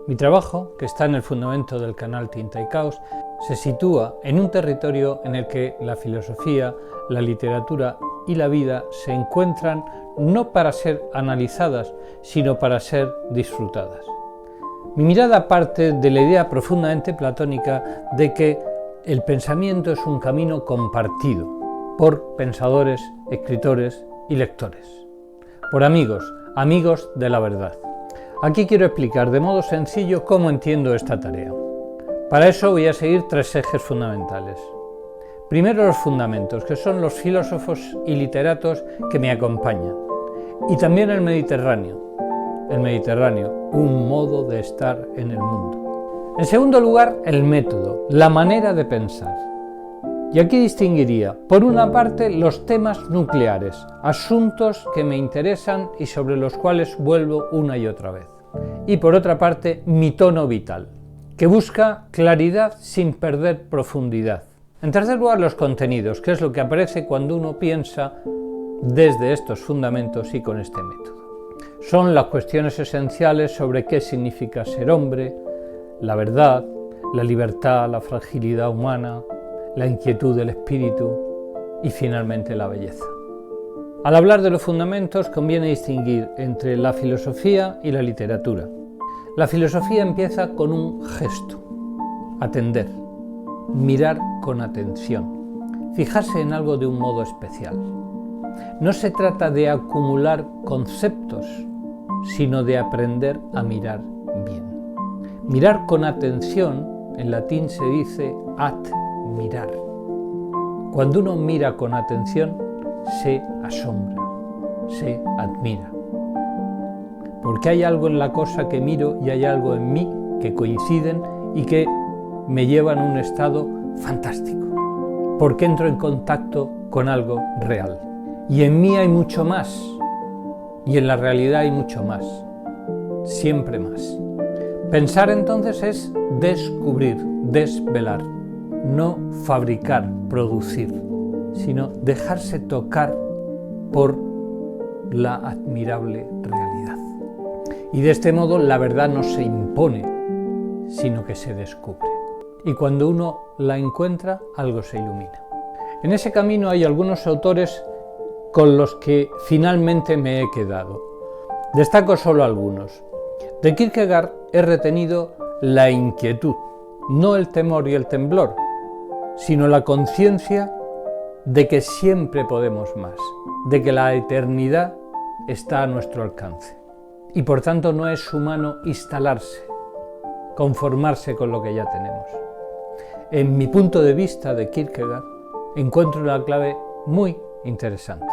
Mi trabajo, que está en el fundamento del canal Tinta y Caos, se sitúa en un territorio en el que la filosofía, la literatura y la vida se encuentran no para ser analizadas, sino para ser disfrutadas. Mi mirada parte de la idea profundamente platónica de que el pensamiento es un camino compartido por pensadores, escritores y lectores, por amigos de la verdad. Aquí quiero explicar de modo sencillo cómo entiendo esta tarea. Para eso voy a seguir tres ejes fundamentales. Primero, los fundamentos, que son los filósofos y literatos que me acompañan. Y también el Mediterráneo, un modo de estar en el mundo. En segundo lugar, el método, la manera de pensar. Y aquí distinguiría, por una parte, los temas nucleares, asuntos que me interesan y sobre los cuales vuelvo una y otra vez. Y por otra parte, mi tono vital, que busca claridad sin perder profundidad. En tercer lugar, los contenidos, que es lo que aparece cuando uno piensa desde estos fundamentos y con este método. Son las cuestiones esenciales sobre qué significa ser hombre, la verdad, la libertad, la fragilidad humana, la inquietud del espíritu y finalmente la belleza. Al hablar de los fundamentos conviene distinguir entre la filosofía y la literatura. La filosofía empieza con un gesto, atender, mirar con atención, fijarse en algo de un modo especial. No se trata de acumular conceptos, sino de aprender a mirar bien. Mirar con atención, en latín se dice admirar. Cuando uno mira con atención, se asombra, se admira. Porque hay algo en la cosa que miro y hay algo en mí que coinciden y que me llevan a un estado fantástico. Porque entro en contacto con algo real. Y en mí hay mucho más. Y en la realidad hay mucho más. Siempre más. Pensar entonces es descubrir, desvelar. No fabricar, producir, sino dejarse tocar por la admirable realidad. Y de este modo la verdad no se impone, sino que se descubre. Y cuando uno la encuentra, algo se ilumina. En ese camino hay algunos autores con los que finalmente me he quedado. Destaco solo algunos. De Kierkegaard he retenido la inquietud, no el temor y el temblor, sino la conciencia de que siempre podemos más, de que la eternidad está a nuestro alcance. Y por tanto no es humano instalarse, conformarse con lo que ya tenemos. En mi punto de vista de Kierkegaard encuentro una clave muy interesante.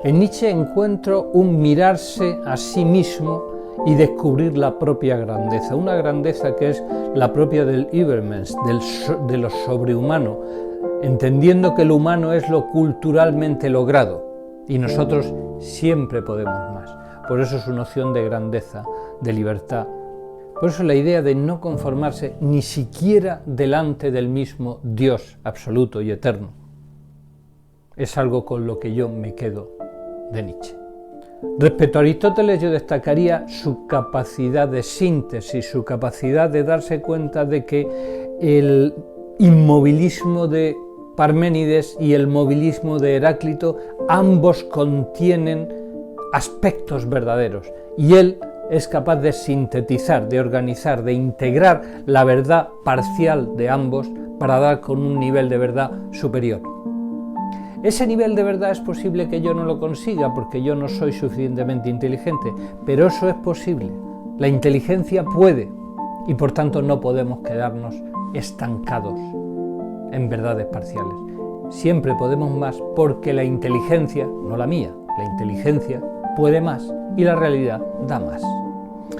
En Nietzsche encuentro un mirarse a sí mismo y descubrir la propia grandeza, una grandeza que es la propia del Übermensch, de lo sobrehumano, entendiendo que lo humano es lo culturalmente logrado y nosotros siempre podemos más. Por eso su noción de grandeza, de libertad. Por eso la idea de no conformarse ni siquiera delante del mismo Dios absoluto y eterno es algo con lo que yo me quedo de Nietzsche. Respecto a Aristóteles, yo destacaría su capacidad de síntesis, su capacidad de darse cuenta de que el inmovilismo de Parménides y el movilismo de Heráclito ambos contienen aspectos verdaderos y él es capaz de sintetizar, de organizar, de integrar la verdad parcial de ambos para dar con un nivel de verdad superior. Ese nivel de verdad es posible que yo no lo consiga porque yo no soy suficientemente inteligente, pero eso es posible. La inteligencia puede y por tanto no podemos quedarnos estancados en verdades parciales. Siempre podemos más porque la inteligencia, no la mía, la inteligencia puede más y la realidad da más.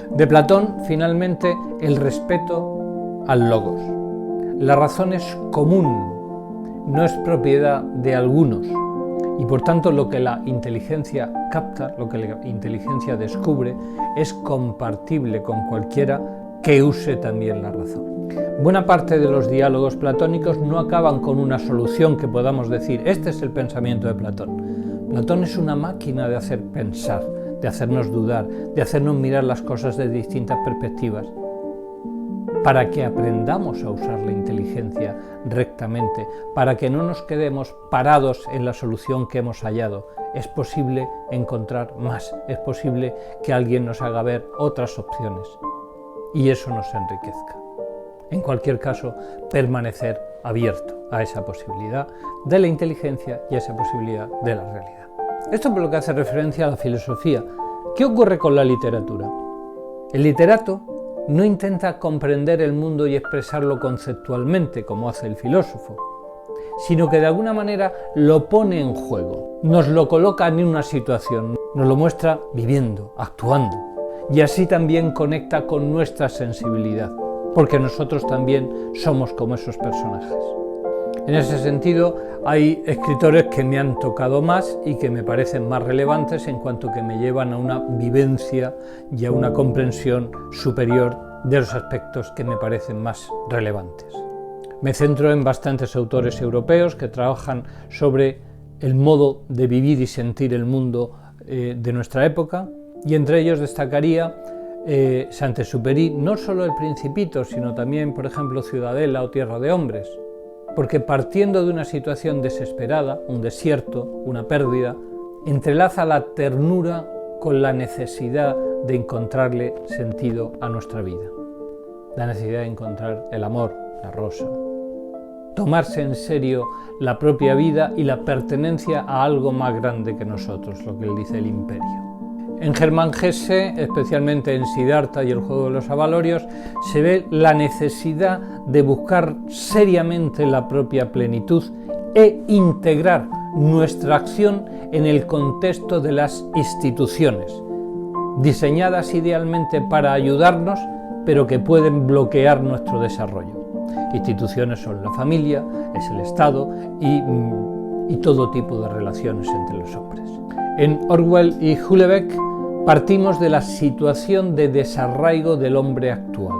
De Platón, finalmente, el respeto al logos. La razón es común, no es propiedad de algunos y por tanto lo que la inteligencia capta, lo que la inteligencia descubre es compartible con cualquiera que use también la razón. Buena parte de los diálogos platónicos no acaban con una solución que podamos decir, este es el pensamiento de Platón. Platón es una máquina de hacer pensar, de hacernos dudar, de hacernos mirar las cosas de distintas perspectivas para que aprendamos a usar la inteligencia rectamente, para que no nos quedemos parados en la solución que hemos hallado. Es posible encontrar más, es posible que alguien nos haga ver otras opciones y eso nos enriquezca. En cualquier caso, permanecer abierto a esa posibilidad de la inteligencia y a esa posibilidad de la realidad. Esto por lo que hace referencia a la filosofía. ¿Qué ocurre con la literatura? El literato no intenta comprender el mundo y expresarlo conceptualmente, como hace el filósofo, sino que de alguna manera lo pone en juego, nos lo coloca en una situación, nos lo muestra viviendo, actuando, y así también conecta con nuestra sensibilidad, porque nosotros también somos como esos personajes. En ese sentido, hay escritores que me han tocado más y que me parecen más relevantes en cuanto que me llevan a una vivencia y a una comprensión superior de los aspectos que me parecen más relevantes. Me centro en bastantes autores europeos que trabajan sobre el modo de vivir y sentir el mundo de nuestra época, y entre ellos destacaría Saint-Exupéry, no solo El Principito, sino también, por ejemplo, Ciudadela o Tierra de Hombres, porque partiendo de una situación desesperada, un desierto, una pérdida, entrelaza la ternura con la necesidad de encontrarle sentido a nuestra vida, la necesidad de encontrar el amor, la rosa, tomarse en serio la propia vida y la pertenencia a algo más grande que nosotros, lo que él dice el imperio. En Germán Hesse, especialmente en Siddhartha y el juego de los avalorios, se ve la necesidad de buscar seriamente la propia plenitud e integrar nuestra acción en el contexto de las instituciones, diseñadas idealmente para ayudarnos, pero que pueden bloquear nuestro desarrollo. Instituciones son la familia, es el Estado y todo tipo de relaciones entre los hombres. En Orwell y Houellebecq partimos de la situación de desarraigo del hombre actual,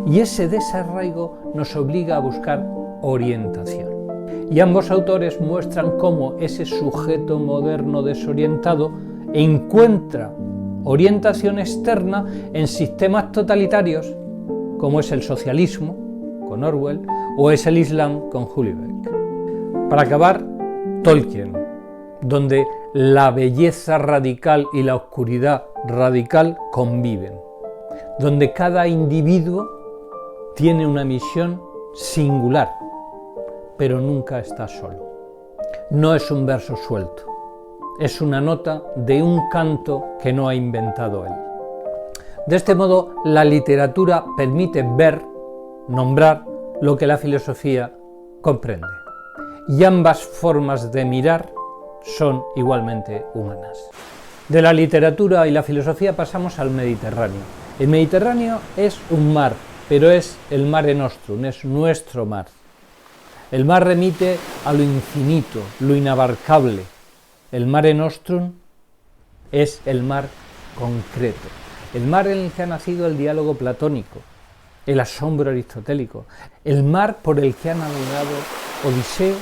y ese desarraigo nos obliga a buscar orientación. Y ambos autores muestran cómo ese sujeto moderno desorientado encuentra orientación externa en sistemas totalitarios, como es el socialismo, con Orwell, o es el Islam, con Houellebecq. Para acabar, Tolkien, donde la belleza radical y la oscuridad radical conviven, donde cada individuo tiene una misión singular, pero nunca está solo. No es un verso suelto, es una nota de un canto que no ha inventado él. De este modo, la literatura permite ver, nombrar lo que la filosofía comprende, y ambas formas de mirar son igualmente humanas. De la literatura y la filosofía pasamos al Mediterráneo. El Mediterráneo es un mar, pero es el Mare Nostrum, es nuestro mar. El mar remite a lo infinito, lo inabarcable. El Mare Nostrum es el mar concreto, el mar en el que ha nacido el diálogo platónico, el asombro aristotélico, el mar por el que han navegado Odiseo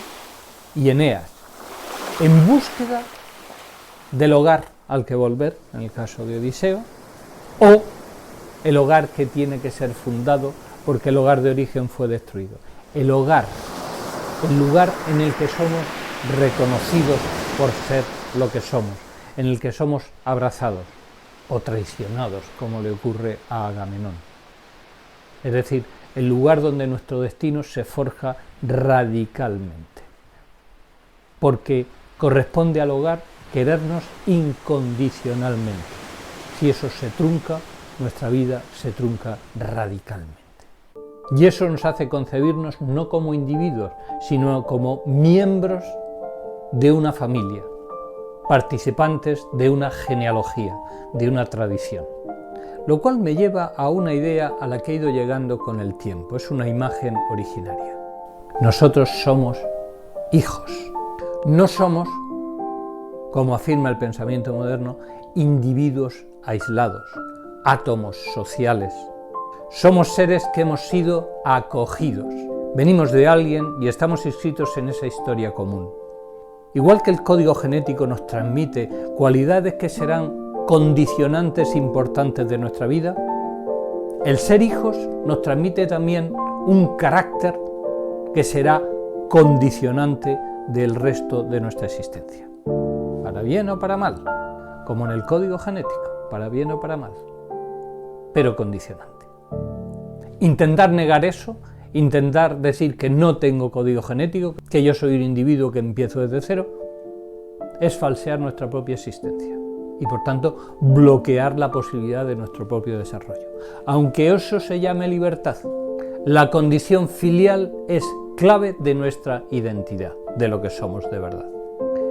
y Eneas, en búsqueda del hogar al que volver, en el caso de Odiseo, o el hogar que tiene que ser fundado porque el hogar de origen fue destruido. El hogar, el lugar en el que somos reconocidos por ser lo que somos, en el que somos abrazados o traicionados, como le ocurre a Agamenón. Es decir, el lugar donde nuestro destino se forja radicalmente, porque corresponde al hogar querernos incondicionalmente. Si eso se trunca, nuestra vida se trunca radicalmente. Y eso nos hace concebirnos no como individuos, sino como miembros de una familia, participantes de una genealogía, de una tradición. Lo cual me lleva a una idea a la que he ido llegando con el tiempo. Es una imagen originaria. Nosotros somos hijos. No somos, como afirma el pensamiento moderno, individuos aislados, átomos sociales. Somos seres que hemos sido acogidos. Venimos de alguien y estamos inscritos en esa historia común. Igual que el código genético nos transmite cualidades que serán condicionantes importantes de nuestra vida, el ser hijos nos transmite también un carácter que será condicionante del resto de nuestra existencia, para bien o para mal, como en el código genético, para bien o para mal, pero condicionante. Intentar negar eso, intentar decir que no tengo código genético, que yo soy un individuo que empiezo desde cero, es falsear nuestra propia existencia y por tanto bloquear la posibilidad de nuestro propio desarrollo. Aunque eso se llame libertad, la condición filial es clave de nuestra identidad, de lo que somos de verdad.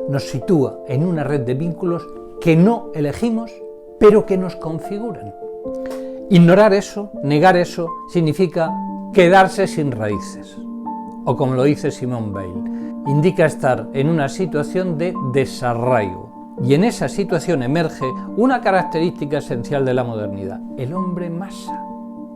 Nos sitúa en una red de vínculos que no elegimos, pero que nos configuran. Ignorar eso, negar eso, significa quedarse sin raíces. O como lo dice Simone Weil, indica estar en una situación de desarraigo. Y en esa situación emerge una característica esencial de la modernidad, el hombre masa.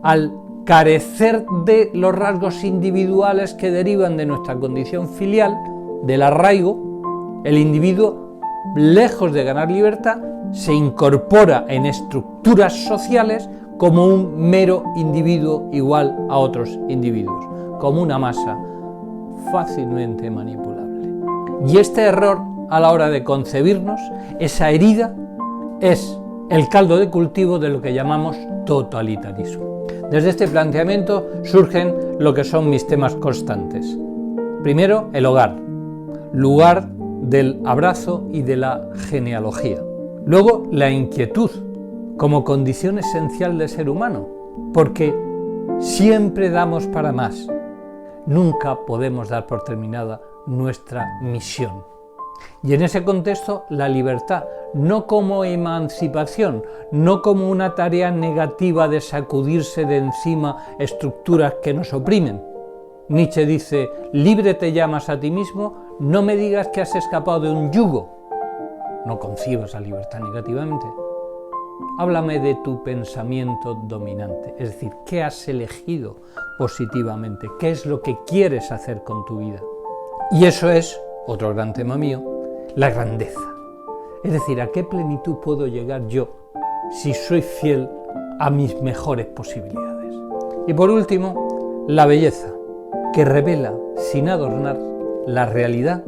Al carecer de los rasgos individuales que derivan de nuestra condición filial, del arraigo, el individuo, lejos de ganar libertad, se incorpora en estructuras sociales como un mero individuo igual a otros individuos, como una masa fácilmente manipulable. Y este error a la hora de concebirnos, esa herida, es el caldo de cultivo de lo que llamamos totalitarismo. Desde este planteamiento surgen lo que son mis temas constantes. Primero, el hogar, lugar del abrazo y de la genealogía. Luego, la inquietud, como condición esencial del ser humano, porque siempre damos para más. Nunca podemos dar por terminada nuestra misión. Y en ese contexto, la libertad, no como emancipación, no como una tarea negativa de sacudirse de encima estructuras que nos oprimen. Nietzsche dice, libre te llamas a ti mismo, no me digas que has escapado de un yugo. No concibas la libertad negativamente. Háblame de tu pensamiento dominante, es decir, ¿qué has elegido positivamente? ¿Qué es lo que quieres hacer con tu vida? Y eso es, otro gran tema mío, la grandeza. Es decir, ¿a qué plenitud puedo llegar yo si soy fiel a mis mejores posibilidades? Y por último, la belleza, que revela, sin adornar, la realidad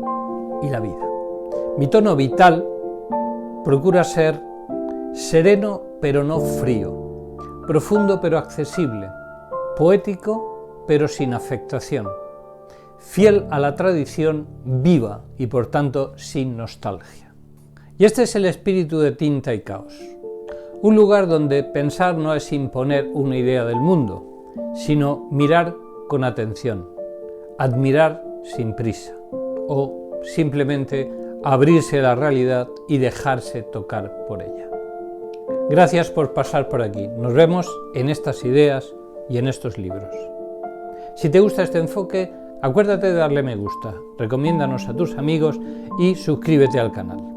y la vida. Mi tono vital procura ser sereno pero no frío, profundo pero accesible, poético pero sin afectación, fiel a la tradición viva y por tanto sin nostalgia. Y este es el espíritu de Tinta y Caos, un lugar donde pensar no es imponer una idea del mundo, sino mirar con atención, admirar sin prisa o simplemente abrirse a la realidad y dejarse tocar por ella. Gracias por pasar por aquí. Nos vemos en estas ideas y en estos libros. Si te gusta este enfoque, acuérdate de darle me gusta, recomiéndanos a tus amigos y suscríbete al canal.